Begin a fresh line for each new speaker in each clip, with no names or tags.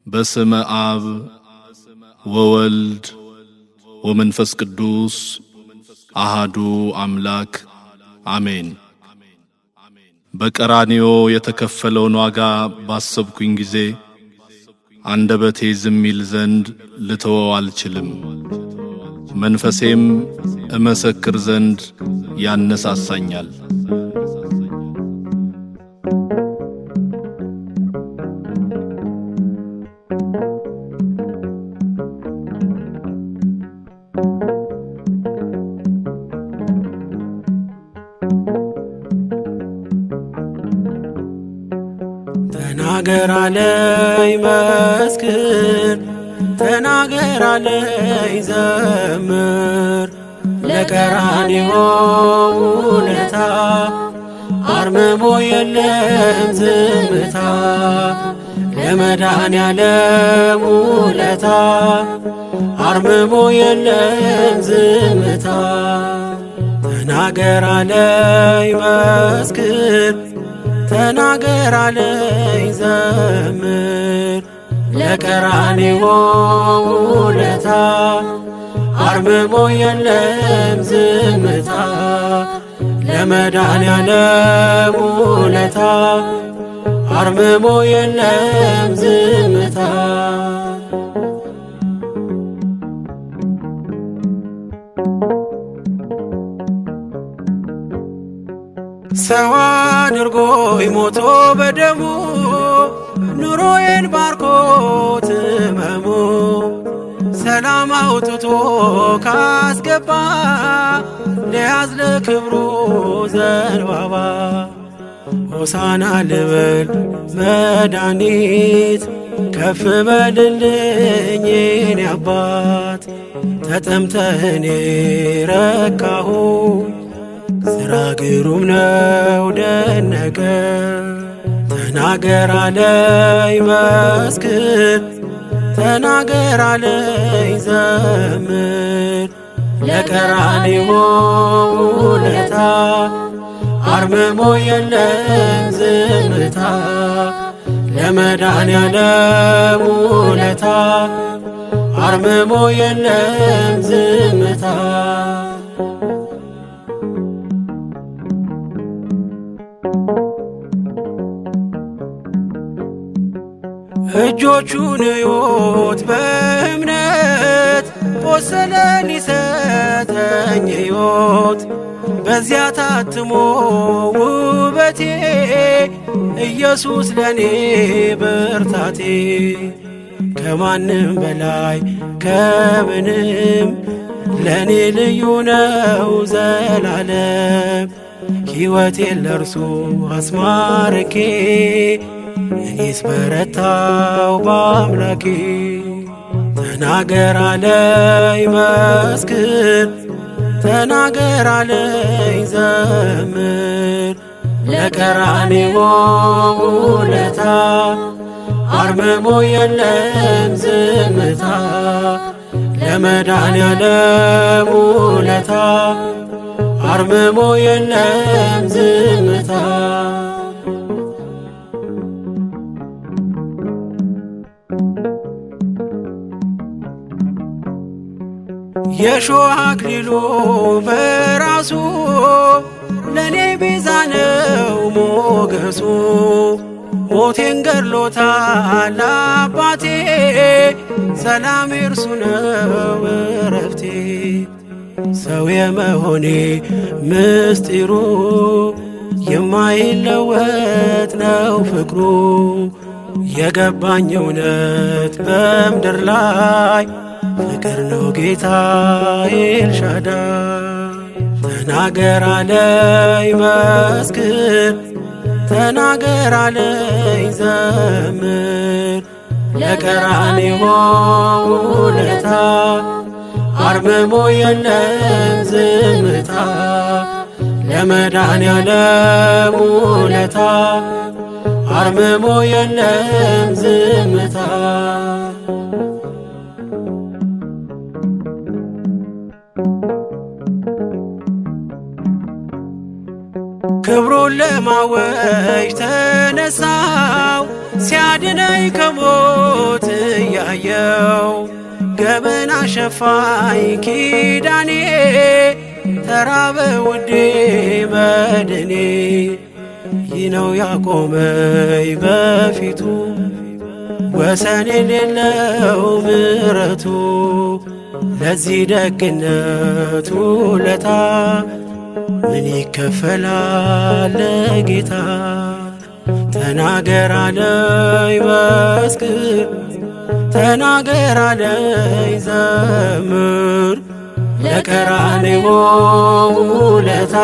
በስመ አብ ወወልድ ወመንፈስ ቅዱስ አሃዱ አምላክ አሜን። በቀራንዮ የተከፈለውን ዋጋ ባሰብኩኝ ጊዜ አንደበቴ ዝም ይል ዘንድ ልተወው አልችልም። መንፈሴም እመሰክር ዘንድ ያነሳሳኛል።
ተናገር አለኝ መስክር፣ ተናገር አለኝ ዘምር፣ ለቀራንዮ ውለታ አርምሞ የለም ዝምታ። ለመድኃኔዓለም ውለታ አርምሞ የለም ዝምታ። ተናገር አለኝ መስክር፣ ተናገር አለኝ ዘምር፣ ለቀራንዮ ውለታ አርምሞ የለም ዝምታ። ለመድኃኔዓለም ውለታ አርምሞ የለም ዝምታ። ሰው አድርጎኝ ሞቶ በደሙ ኑሮዬን ባርኮት ሕመሙ ሰላም አውጥቶ ካስገባ ለያዝ ለክብሩ ዘንባባ። ሆሳና ልበል መድኃኒት ከፍ በልልኝ የኔ አባት። ተጠምተህ እኔ ረካሁ ስራ ግሩም ነው ደነቀ። ተናገር አለኝ መስክር፣ ተናገር አለኝ ዘምር፣ ለቀራንዮ ውለታ አርምሞ የለም ዝምታ። ለመድኃኔዓለም ውለታ አርምሞ የለም ዝምታ። እጆቹን እዩት በእምነት ቆሰለ ሊሰጠኝ ሕይወት። በዚያ ታትሞ ውበቴ ኢየሱስ ለኔ ብርታቴ። ከማንም በላይ ከምንም ለኔ ልዩ ነው ዘላለም። ሕይወቴን ለእርሱ አስማርኬ እኔስ በረታው በአምላኬ። ተናገር አለኝ መስክር፣ ተናገር አለኝ ዘምር፣ ለቀራንዮ ውለታ አርምሞ የለም ዝምታ። ለመድኃኔዓለም ውለታ አርምሞ የለም ዝምታ። የሾህ አክሊሉ በራሱ ለኔ ቤዛ ነው ሞገሱ። ሞቴን ገድሎታል አባቴ፣ ሰላም እርሱ ነው እረፍቴ። ሰው የመሆኔ ምስጢሩ የማይለወጥ ነው ፍቅሩ። የገባኝ እውነት በምድር ላይ ፍቅር ነው ጌታ ኤልሻዳይ። ተናገር አለኝ መስክር፣ ተናገር አለኝ ዘምር፣ ለቀራንዮ ውለታ አርምሞ የለም ዝምታ። ለመድኃኔዓለም ውለታ አርምሞ የለም ዝምታ። ክብሩን ለማወጅ ተነሳው ሲያድነኝ ከሞት ያየው ገበና ሸፋኝ ኪዳኔ ተራበ ውዴ መድኔ ይህ ነው ያቆመኝ በፊቱ ወሰን የሌለው ምሕረቱ ለዚህ ደግነቱ ለታ ምን ይከፈላል ለጌታ ተናገር አለኝ መስክር ተናገር አለኝ ዘምር ለቀራንዮ ውለታ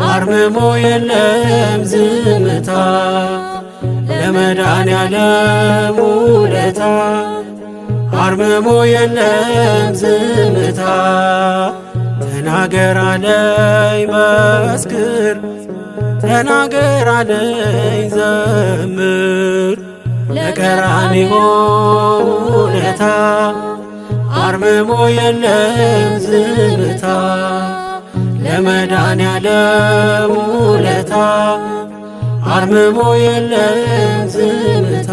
አርምሞ የለም ዝምታ ለመድኃኔዓለም ውለታ አርምሞ የለም ዝምታ ተናገር አለኝ መስክር ተናገር አለኝ ዘምር ለቀራንዮ ውለታ አርምሞ የለም ዝምታ ለመድኃኔዓለም ውለታ አርምሞ የለም ዝምታ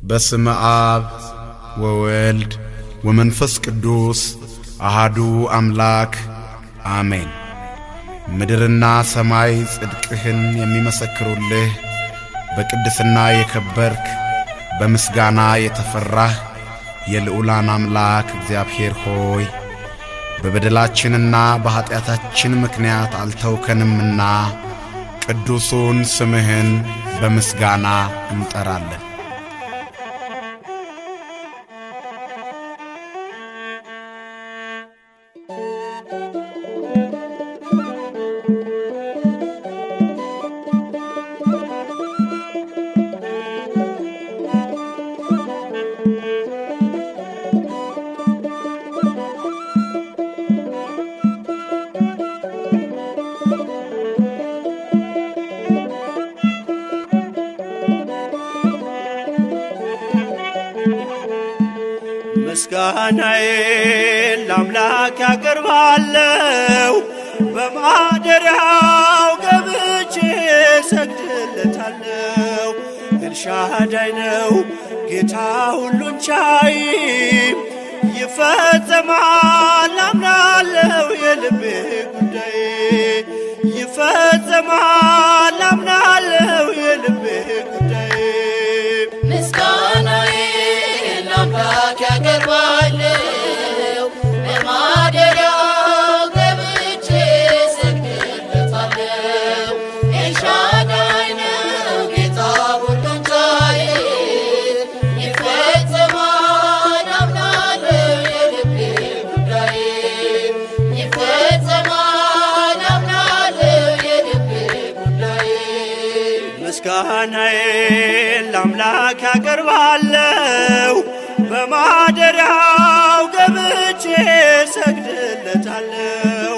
በስመ አብ ወወልድ ወመንፈስ ቅዱስ አሃዱ አምላክ አሜን። ምድርና ሰማይ ጽድቅህን የሚመሰክሩልህ በቅድስና የከበርክ በምስጋና የተፈራህ የልዑላን አምላክ እግዚአብሔር ሆይ በበደላችንና በኃጢአታችን ምክንያት አልተውከንምና ቅዱሱን ስምህን በምስጋና እንጠራለን።
ምስጋናዬን ለአምላክ ያቀርባለሁ በማደሪያው ገብቼ ሰግድለታለሁ። ኤልሻዳይ ነው ጌታ ሁሉን ቻይ ይፈጸማል አምናለሁ የልቤ ጉዳይ ይፈጸማል አምናለሁ የልቤ ጉዳይ
ምስጋናዬን ለአምላክ ያቀርባለሁ በማደሪያው ገብቼ ሰግድለታለሁ። ኤልሻዳይ ነው ጌታ ሁሉን ቻይ ይፈጸማል አምናለሁ የልቤ ጉዳይ ይፈጸማል አምናለሁ የልቤ ጉዳይ
ምስጋናዬን ለአምላክ ያቀርባለሁ በማደሪያው ገብቼ ሰግድለታለሁ።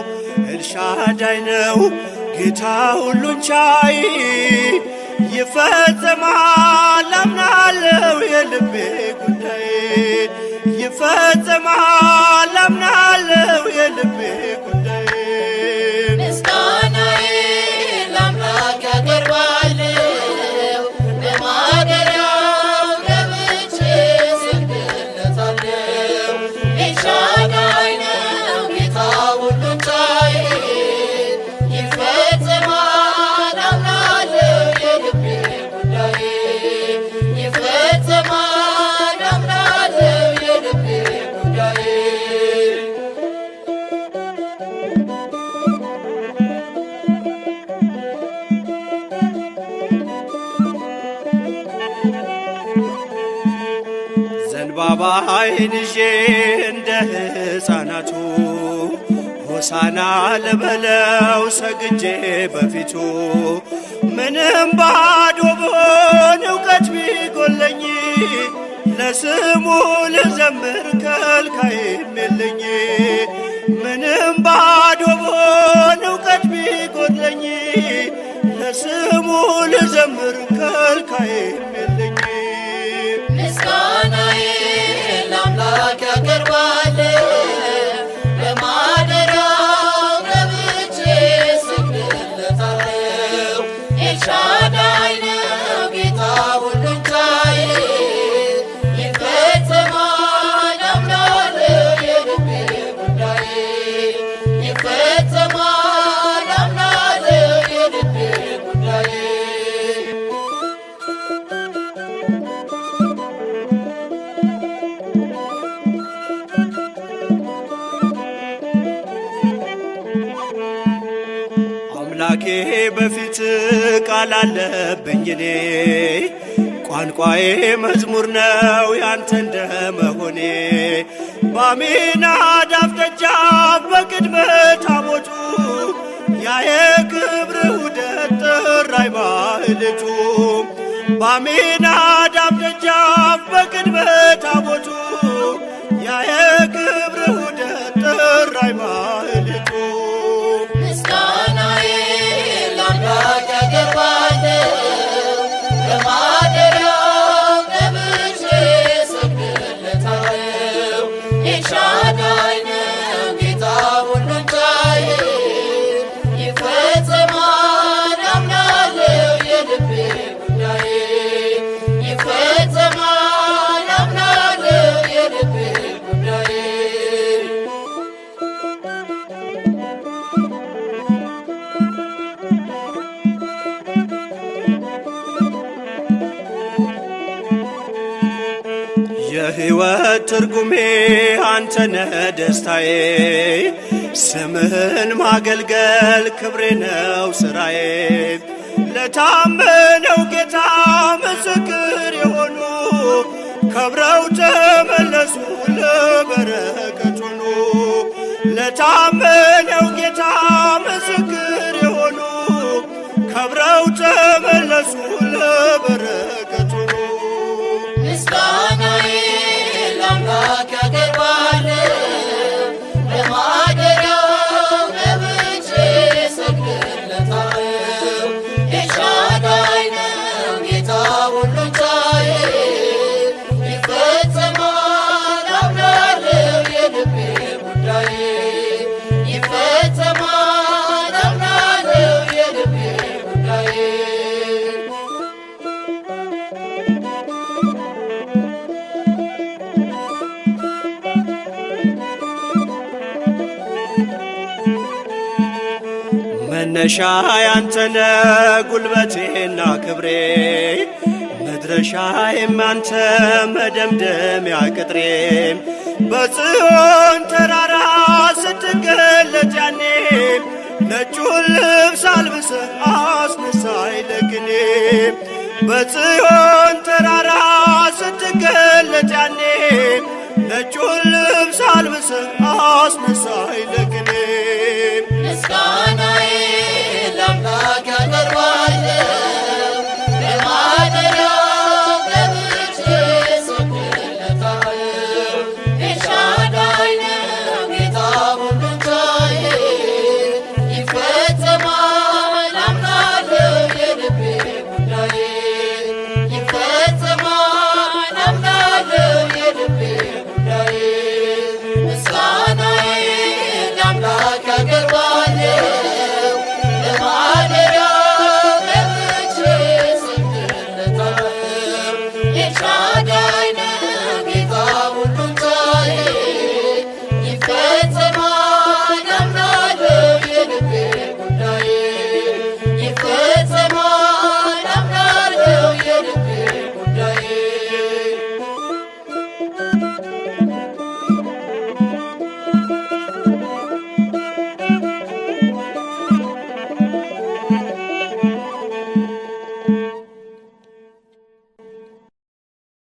ኤልሻዳይ ነው ጌታ ሁሉን ቻይ ይፈጸማል አምናለሁ የልቤ ጉዳይ ይፈጸማል አምናለሁ የልቤ ጉዳይ
ምስጋናዬን ለአምላክ ያቀርባለሁ በማደሪያው ገብቼ ሰግድለታለሁ። ኤልሻዳይ ነው ጌታ ሁሉን ቻይ ይፈጸማል አምናለሁ የልቤ ጉዳይ ይፈጸማል አምናለሁ የልቤ ጉዳይ
ዘንባባ ዓይን ይዤ እንደ ሕፃናቱ ሆሳና ልበለው ሰግጄ በፊቱ ምንም ባዶ ብሆን እውቀት ቢጎለኝ ለስሙ ልዘምር ከልካይም የለኝ ምንም ባዶ ብሆን እውቀት ቢጎድለኝ ለስሙ ልዘምር ከልካይም የለኝ
ምስጋናዬ ለአምላክ ያቀርባለሁ በማደሪያው ገብቼ እሰግድለታለሁ ኤልሻዳይ ነው ጌታ ሁሉን ቻይ ይፈጸማል አምናለሁ የልቤ ጉዳይ ይፈጸማል አምናለሁ የልቤ ጉዳይ
አምላኬ በፊት ቃል አለብኝ እኔ ቋንቋዬ መዝሙር ነው ያንተ እንደመሆኔ በአሚናዳብ ደጃፍ በቅድመ ታቦቱ ያ የክብር ውደት ጠራኝ ማህሌቱ በአሚናዳብ ደጃፍ በቅድመ ታቦቱ ያ የክብር ውደት ጠራኝ ማህሌቱ
ምስጋናዬ ለአምላክ ያቀርባለሁ በማደሪያው ገብቼ እሰግድለታለሁ ኤልሻዳይ ነው ጌታ ሁሉን ቻይ ይፈጸማል አምናለሁ የልቤ ጉዳይ ይፈጸማል አምናለሁ የልቤ ጉዳይ
የሕይወት ትርጉሜ አንተነህ ደስታዬ ስምህን ማገልገል ክብሬ ነው ሥራዬ ለታመነው ጌታ ምስክር የሆኑ ከብረው ተመለሱ ለበረከት ሆኑ ለታመነው ጌታ ምስክር የሆኑ ከብረው ተመለሱ ለበረከት ሆኑ
ምስጋናዬ ለአምላክ ያቀርባለሁ በማደሪያው ገብቼ እሰግድለታለሁ ኤልሻዳይ ነው ጌታ ሁሉን ቻይ ይፈጸማል አምናለሁ የልቤ ጉዳይ ይፈጸማል አምናለሁ የልቤ ጉዳይ
መነሻ ያንተነ ጉልበቴና ክብሬ መድረሻዬም አንተ መደምደሚያ ቅጥሬ በጽዮን ተራራ ስትገለጥ ያኔ ነጩን ልብስ አልብሰህ አስነሳኝ ለቅኔ በጽዮን ተራራ ስትገለጥ ያኔ ነጩን ልብስ አልብሰህ አስነሳኝ